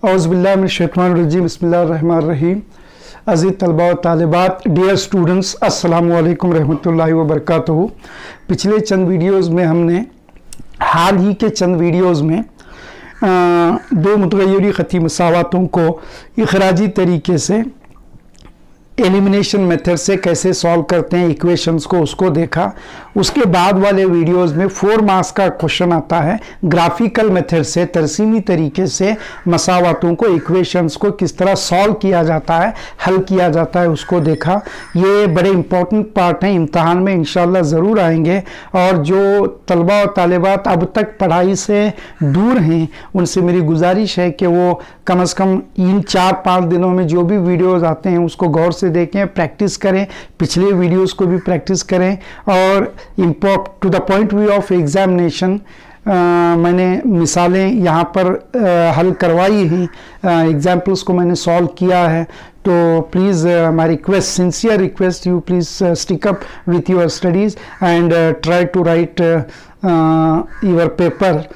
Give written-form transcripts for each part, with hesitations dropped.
औज़ुबिल्लाहिमिनश्शैतानिर्रजीम बिस्मिल्लाहिर्रहमानिर्रहीम। अज़ीज़ तलबा व तालिबात, डियर स्टूडेंट्स, अस्सलामु अलैकुम रहमतुल्लाहि व बरकातुहू। पिछले चंद वीडियोज़ में हमने हाल ही के चंद वीडियोज़ में दो मुतग़य्यरी ख़ती मसावातों को इख़राजी तरीके से एलिमिनेशन मेथड से कैसे सॉल्व करते हैं इक्वेशंस को, उसको देखा। उसके बाद वाले वीडियोस में 4 मार्क्स का क्वेश्चन आता है, ग्राफिकल मेथड से तरसीमी तरीके से मसावातों को, इक्वेशंस को किस तरह सॉल्व किया जाता है, हल किया जाता है, उसको देखा। ये बड़े इंपॉर्टेंट पार्ट हैं, इम्तहान में इंशाल्लाह ज़रूर आएंगे। और जो तलबा और तालिबात अब तक पढ़ाई से दूर हैं, उनसे मेरी गुजारिश है कि वो कम से कम इन 4-5 दिनों में जो भी वीडियोज़ आते हैं उसको गौर से देखें, प्रैक्टिस करें, पिछले वीडियोस को भी प्रैक्टिस करें। और to the point view of examination मैंने मिसालें यहाँ पर हल करवाई हैं, एग्जाम्पल्स को मैंने सॉल्व किया है। तो please my request, sincere request, you please stick up with your studies and try to write your paper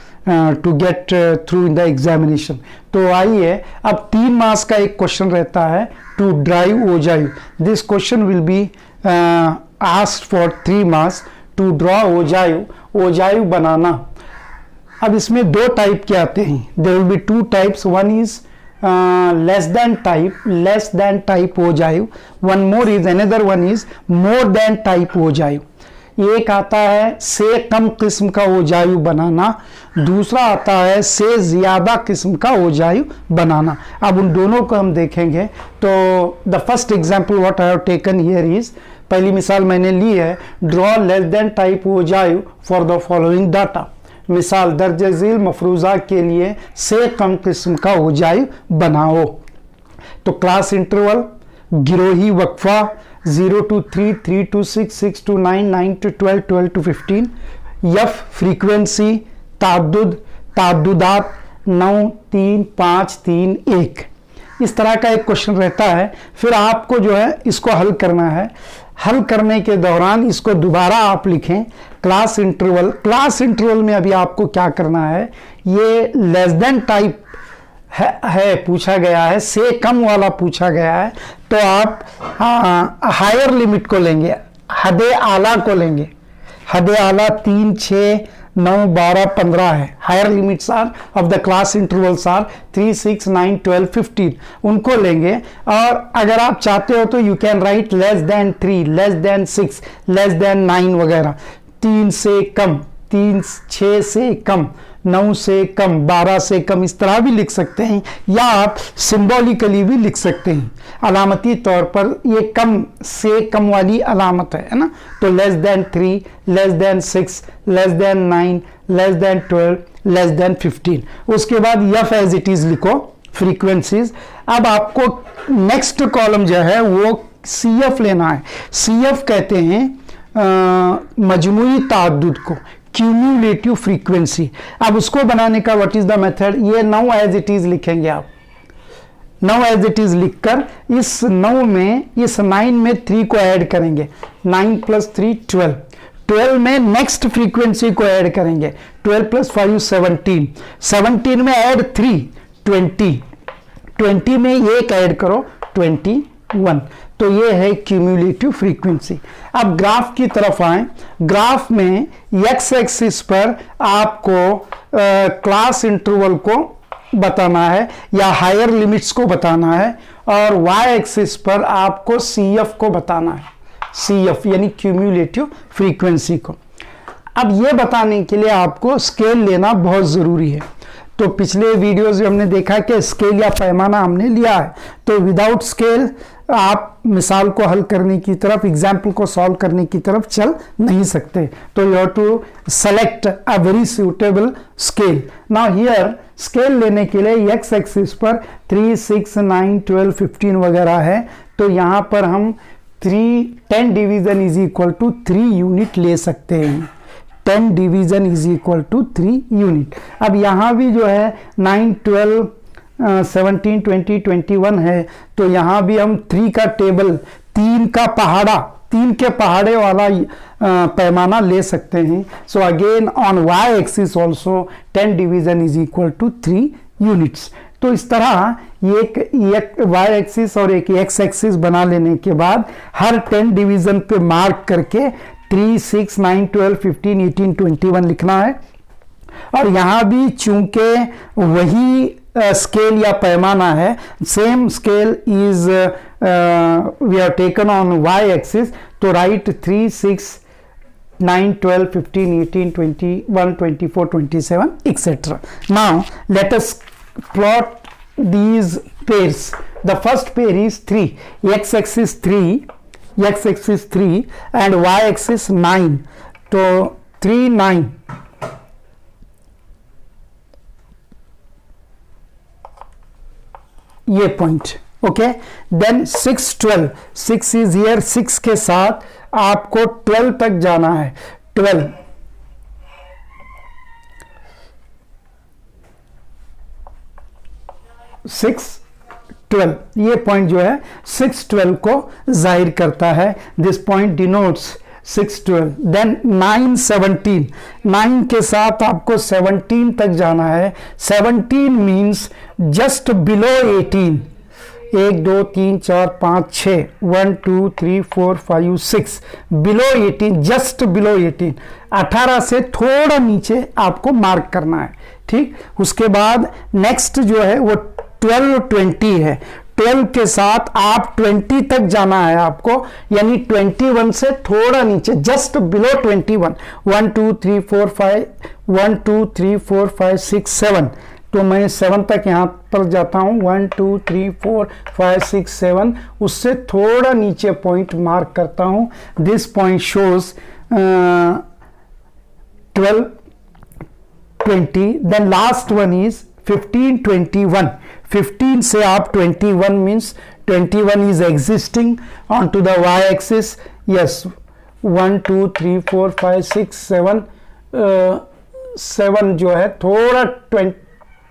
to get through in the examination. तो आइए, अब 3 मार्क्स का एक क्वेश्चन रहता है, to draw ogive. This question will be asked for 3 marks, to draw ogive, ogive बनाना। अब इसमें 2 टाइप के आते हैं, there will be 2 types, one is less than type ogive, one more is another one is more than type ogive. एक आता है से कम किस्म का ओजायू बनाना, दूसरा आता है से ज़्यादा किस्म का ओजायू बनाना। अब उन दोनों को हम देखेंगे। तो the first example what I have taken here is, पहली मिसाल मैंने ली है, draw less than type ogive for the following data. मिसाल, दर्ज झील मफरूज़ा के लिए से कम किस्म का ओजायू बनाओ। तो class interval, गिरोही वक्फा 0 to 3, 3 to 6, 6 to 9, 9 to 12, 12 to 15। F frequency, ताद्दुदात 9, 3, 5, 3, 1। इस तरह का एक क्वेश्चन रहता है। फिर आपको जो है इसको हल करना है। हल करने के दौरान इसको दोबारा आप लिखें, क्लास इंटरवल। क्लास इंटरवल में अभी आपको क्या करना है, ये लेस देन टाइप है पूछा गया है, से कम वाला पूछा गया है, तो आप हायर लिमिट को लेंगे, हदे आला को लेंगे। हदे आला 3, 6, 9, 12, 15 है। Higher limits are of the class intervals are 3, 6, 9, 12, 15, उनको लेंगे। और अगर आप चाहते हो तो you can write less than 3, less than 6, less than 9 वगैरह। 3 से कम, 3, 6 से कम, 9 से कम, 12 से कम, इस तरह भी लिख सकते हैं, या आप सिंबॉलिकली भी लिख सकते हैं। अलामती तौर पर ये कम से कम वाली अलामत है ना। तो less than 3, less than 6, less than 9, less than 12, less than 15। उसके बाद यफ एज इट इज लिखो, फ्रीक्वेंसीज। अब आपको नेक्स्ट कॉलम जो है वो सी एफ लेना है। सी एफ कहते हैं मजमूई ताद्दुद को, क्यूमुलेटिव फ्रीक्वेंसी। अब उसको बनाने का व्हाट इज द मेथड, ये 9 एज इट इज लिखेंगे आप। 9 एज इट इज लिखकर इस 9 में, इस 9 में 3 को ऐड करेंगे। 9 + 3 12, 12 में नेक्स्ट फ्रीक्वेंसी को ऐड करेंगे। 12 + 5 17, 17 में ऐड 3 20, 20 में 1 ऐड करो 21। तो ये है क्यूमुलेटिव फ्रीक्वेंसी। अब ग्राफ की तरफ आए। ग्राफ में एक्स एक्सिस पर आपको क्लास इंटरवल को बताना है या हायर लिमिट्स को बताना है, और वाई एक्सिस पर आपको सी एफ को बताना है, सी एफ यानी क्यूमुलेटिव फ्रीक्वेंसी को। अब ये बताने के लिए आपको स्केल लेना बहुत ज़रूरी है। तो पिछले वीडियोज़ में हमने देखा कि स्केल या पैमाना हमने लिया है, तो विदाउट स्केल आप मिसाल को हल करने की तरफ, एग्जाम्पल को सॉल्व करने की तरफ चल नहीं सकते। तो you have to select a very suitable scale. Now here scale लेने के लिए एक्स एक्सिस पर 3, 6, 9, 12, 15 वगैरह है। तो यहाँ पर हम 10 division is equal to 3 unit ले सकते हैं। 10 division is equal to 3 unit. अब यहाँ भी जो है 9, 12, 17, 20, 21 है, तो यहाँ भी हम 3 का टेबल, 3 का पहाड़ा, 3 के पहाड़े वाला पैमाना ले सकते हैं। So again on Y axis also 10 division is equal to 3 units. तो इस तरह एक वाई एक्सिस और एक एक्स एक्सिस बना लेने के बाद हर 10 डिवीजन पे मार्क करके 3, 6, 9, 12, 15, 18, 21 लिखना है। और यहां भी चूंकि वही स्केल या पैमाना है, same scale is we have taken on Y axis, तो right 3, 6, 9, 12, 15, 18, 21, 24, 27, etc. Now let us plot these pairs. The first pair is 3, x axis 3 and y axis 9. So 3, 9. ये point, okay. Then 6, 12, 6 is here, 6 के साथ आपको 12 तक जाना है। 12, 6, 12, ये point जो है 6, 12 को जाहिर करता है। This point denotes 6, 12। देन 9, 17, 9 के साथ आपको 17 तक जाना है। 17 means just below 18। 1, 2, 3, 4, 5, 6, 1, 2, 3, 4, 5, 6, below 18, just below 18। 18 से थोड़ा नीचे आपको मार्क करना है, ठीक। उसके बाद नेक्स्ट जो है वो 12, 20 है। 12 के साथ आप 20 तक जाना है आपको, यानी 21 से थोड़ा नीचे, जस्ट बिलो 21। 1, 2, 3, 4, 5, 1, 2, 3, 4, 5, 6, 7। तो मैं 7 तक यहाँ पर जाता हूँ। 1, 2, 3, 4, 5, 6, 7, उससे थोड़ा नीचे पॉइंट मार्क करता हूँ। This point shows 12, 20। Then last one is 15, 21। 15 से आप 21 means 21 is existing onto the y-axis. Yes, 1, 2, 3, 4, 5, 6, 7, 7 जो है थोड़ा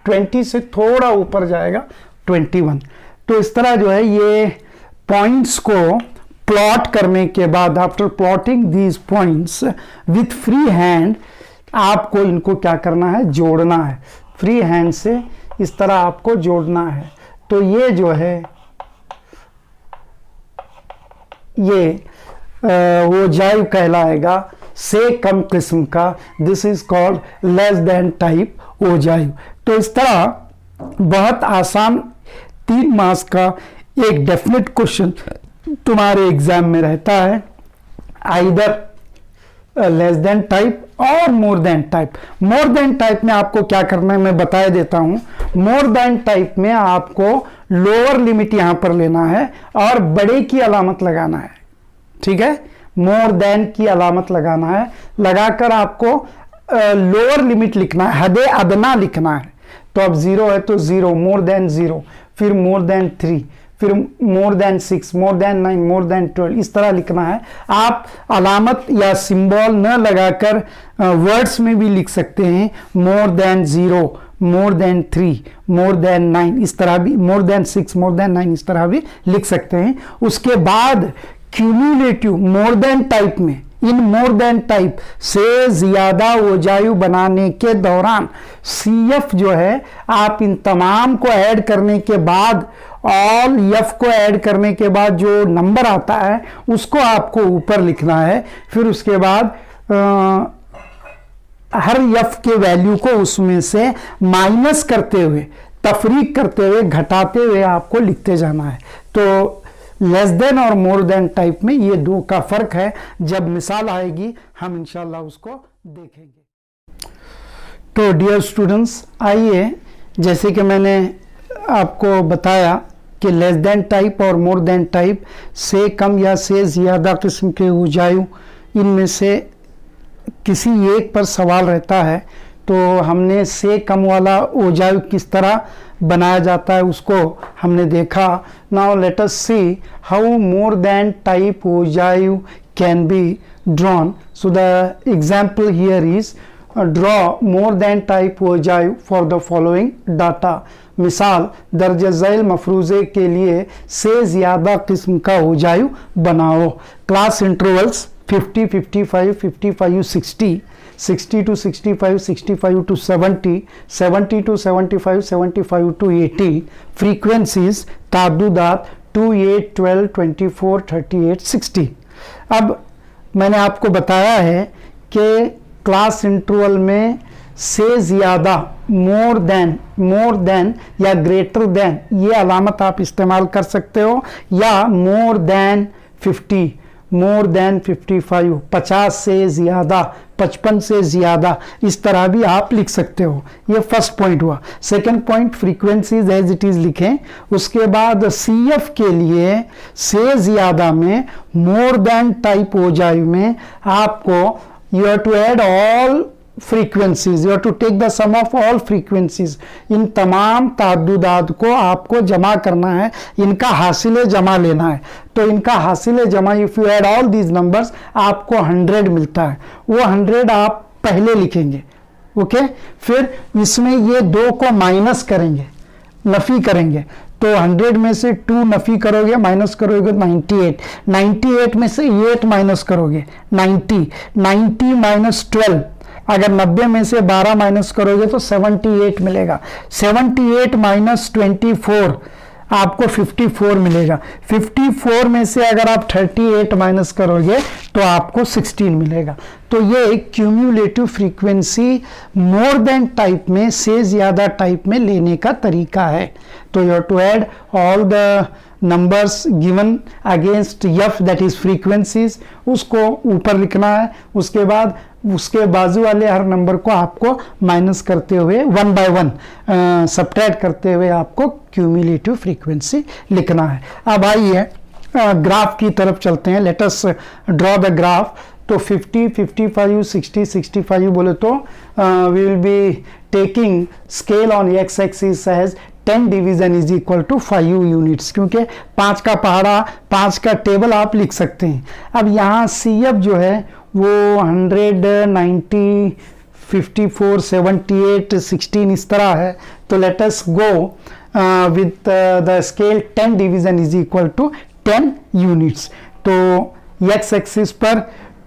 20 से थोड़ा ऊपर जाएगा 21। तो इस तरह जो है ये पॉइंट्स को प्लॉट करने के बाद, after plotting these points with free hand, आपको इनको क्या करना है, जोड़ना है। फ्री हैंड से इस तरह आपको जोड़ना है। तो ये जो है ये वो जाइव कहलाएगा, से कम किस्म का। This is called less than type ogive. तो इस तरह बहुत आसान 3 मार्क्स का एक डेफिनेट क्वेश्चन तुम्हारे एग्जाम में रहता है, आइदर लेस देन टाइप और मोर देन टाइप। मोर देन टाइप में आपको क्या करना है मैं बता देता हूं। मोर देन टाइप में आपको लोअर लिमिट यहां पर लेना है और बड़े की अलामत लगाना है, ठीक है। मोर देन की अलामत लगाना है, लगाकर आपको लोअर लिमिट लिखना है, हदे अदना लिखना है। तो अब 0 है तो 0, मोर देन 0, फिर मोर देन 3, फिर more than 6, more than 9, more than 12, इस तरह लिखना है। आप अलामत या सिंबल न लगाकर वर्ड्स में भी लिख सकते हैं, more than 0, more than 3, more than 9, इस तरह भी, मोर देन 6, मोर देन 9, इस तरह भी लिख सकते हैं। उसके बाद क्यूमुलेटिव मोर देन टाइप में, इन मोर देन टाइप से ज्यादा ओजायु बनाने के दौरान CF जो है, आप इन तमाम को ऐड करने के बाद, ऑल F को ऐड करने के बाद जो नंबर आता है उसको आपको ऊपर लिखना है। फिर उसके बाद हर F के वैल्यू को उसमें से माइनस करते हुए, तफरीक करते हुए, घटाते हुए आपको लिखते जाना है। तो लेस देन और मोर देन टाइप में ये 2 का फर्क है। जब मिसाल आएगी हम इंशाल्लाह उसको देखेंगे। तो डियर स्टूडेंट्स, आइए, जैसे कि मैंने आपको बताया कि लेस देन टाइप और मोर देन टाइप से कम या से ज़्यादा किस्म के ओजायु, इनमें से किसी एक पर सवाल रहता है। तो हमने से कम वाला ओजायु किस तरह बनाया जाता है उसको हमने देखा। Now let us see how more than type ogive can be drawn. So the example here is draw more than type ogive for the following data. मिसाल, दर्ज झैल मफरूज़े के लिए से ज़्यादा किस्म का ओजायु बनाओ। Class intervals 50, 55, 55, 60, 60 to 65, 65 to 70, 70 to 75, 75 to 80. Frequencies ताद्दुदात 2, 8, 12, 24, 38, 60. अब मैंने आपको बताया है कि क्लास इंटरवल में से ज़्यादा मोर देन या ग्रेटर देन ये अलामत आप इस्तेमाल कर सकते हो, या मोर देन 50, मोर देन 55, 50 से ज़्यादा, 55 से ज़्यादा, इस तरह भी आप लिख सकते हो। ये फर्स्ट पॉइंट हुआ। Second point frequencies as it is लिखें। उसके बाद CF के लिए से ज़्यादा में मोर देन टाइप ओजाइव में आपको you have to add all frequencies, you have to take the sum of all frequencies. इन तमाम ताद्दुदात को आपको जमा करना है, इनका हासिल जमा लेना है। तो इनका हासिल जमा if you add all these numbers आपको 100 मिलता है। वो 100 आप पहले लिखेंगे, ओके। फिर इसमें ये 2 को माइनस करेंगे, नफी करेंगे। तो 100 में से 2 नफी करोगे, माइनस करोगे 98, 98 में से 8 माइनस करोगे 90, 90 माइनस 12, अगर 90 में से 12 माइनस करोगे तो 78 मिलेगा। 78 माइनस 24 आपको 54 मिलेगा। 54 में से अगर आप 38 माइनस करोगे तो आपको 16 मिलेगा। तो ये क्यूम्युलेटिव फ्रीक्वेंसी मोर देन टाइप में, से ज़्यादा टाइप में लेने का तरीका है। तो you have to add all the numbers given against F that is frequencies, उसको ऊपर लिखना है। उसके बाद उसके बाजू वाले हर नंबर को आपको माइनस करते हुए 1 बाय 1 सब्ट्रैक्ट करते हुए आपको क्यूमुलेटिव फ्रीक्वेंसी लिखना है। अब आइए ग्राफ की तरफ चलते हैं। Let us draw the graph. तो 50, 55, 60, 65 बोले तो we will be taking scale on X axis as 10 division is equal to 5 units, क्योंकि 5 का पहाड़ा, 5 का टेबल आप लिख सकते हैं। अब यहाँ CF जो है वो 100, 90, 54, 78, 16 इस तरह है। तो let us go with the scale 10 division is equal to 10 units. तो एक्स एक्सिस पर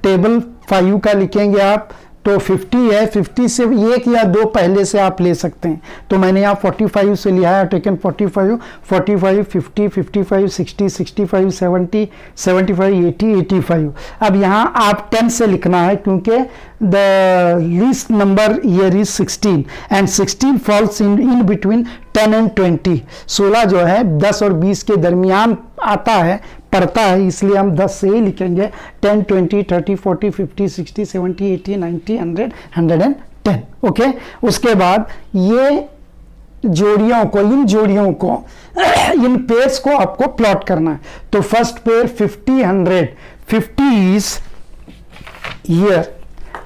टेबल 5 का लिखेंगे आप, तो 50 है, 50 से 1 या 2 पहले से आप ले सकते हैं। तो मैंने यहाँ 45 से लिया है, टेकन 45, 45, 50, 55, 60, 65, 70, 75, 80, 85। अब यहाँ आप 10 से लिखना है, क्योंकि the least number here is 16 and 16 falls in between 10 and 20। 16 जो है 10 और 20 के दरमियान आता है, पड़ता है, इसलिए हम 10 से ही लिखेंगे। 10, 20, 30, 40, 50, 60, 70, 80, 90, 100, 110। ओके। उसके बाद ये जोड़ियों को, इन जोड़ियों को, इन पेयर्स को आपको प्लॉट करना है। तो first pair 50, 100, 50 is here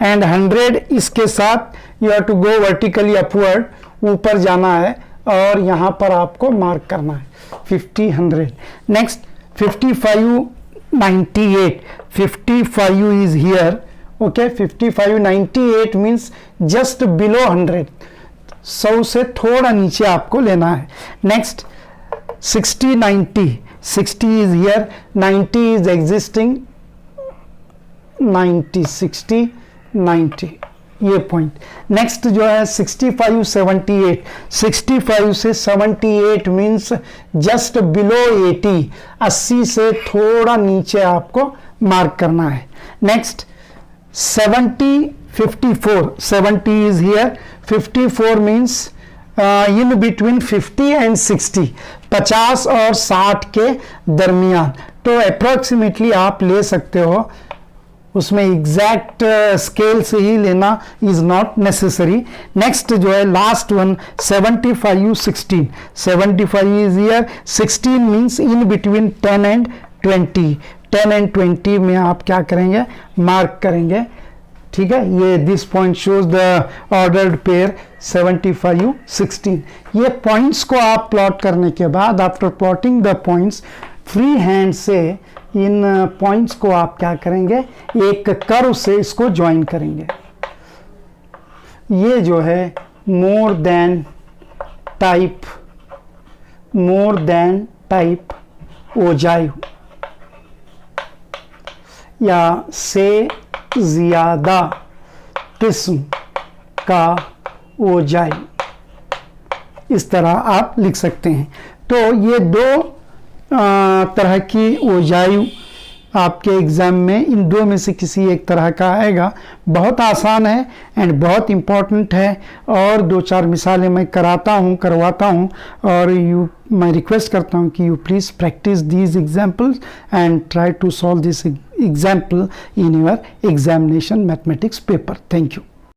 and 100 इसके साथ you have to go vertically upward, ऊपर जाना है और यहां पर आपको मार्क करना है 50, 100। Next 55, 98, 55 is here, okay, 55, 98 means just below 100, 100 से थोड़ा नीचे आपको लेना है। Next 60, 90, 60 is here, 90 is existing, 90, 60, 90 ये पॉइंट। नेक्स्ट जो है 65, 78, 65 से 78 मीन्स जस्ट बिलो 80, 80 से थोड़ा नीचे आपको मार्क करना है। Next 70, 54, 70 is here, 54 means in between 50 and 60, 50 और 60 के दरमियान। तो अप्रोक्सीमेटली आप ले सकते हो, उसमें एग्जैक्ट स्केल से ही लेना इज नॉट नेसेसरी। नेक्स्ट जो है last one 75, 16, 75 is here, 16 means in between 10 and 20, 10 and 20 में आप क्या करेंगे, मार्क करेंगे। ठीक है, ये this point shows the ordered pair 75, 16। ये पॉइंट्स को आप प्लॉट करने के बाद, after plotting the points, free hand से इन पॉइंट्स को आप क्या करेंगे, एक कर्व से इसको ज्वाइन करेंगे। ये जो है मोर देन टाइप ओजाइव या से ज्यादा किस्म का ओजाई, इस तरह आप लिख सकते हैं। तो ये दो तरह की ओजाई आपके एग्ज़ाम में इन दो में से किसी एक तरह का आएगा। बहुत आसान है एंड बहुत इम्पॉर्टेंट है, और दो चार मिसालें मैं करवाता हूँ, और मैं रिक्वेस्ट करता हूँ कि you please practice these examples and try to solve this example in your examination mathematics paper. Thank you.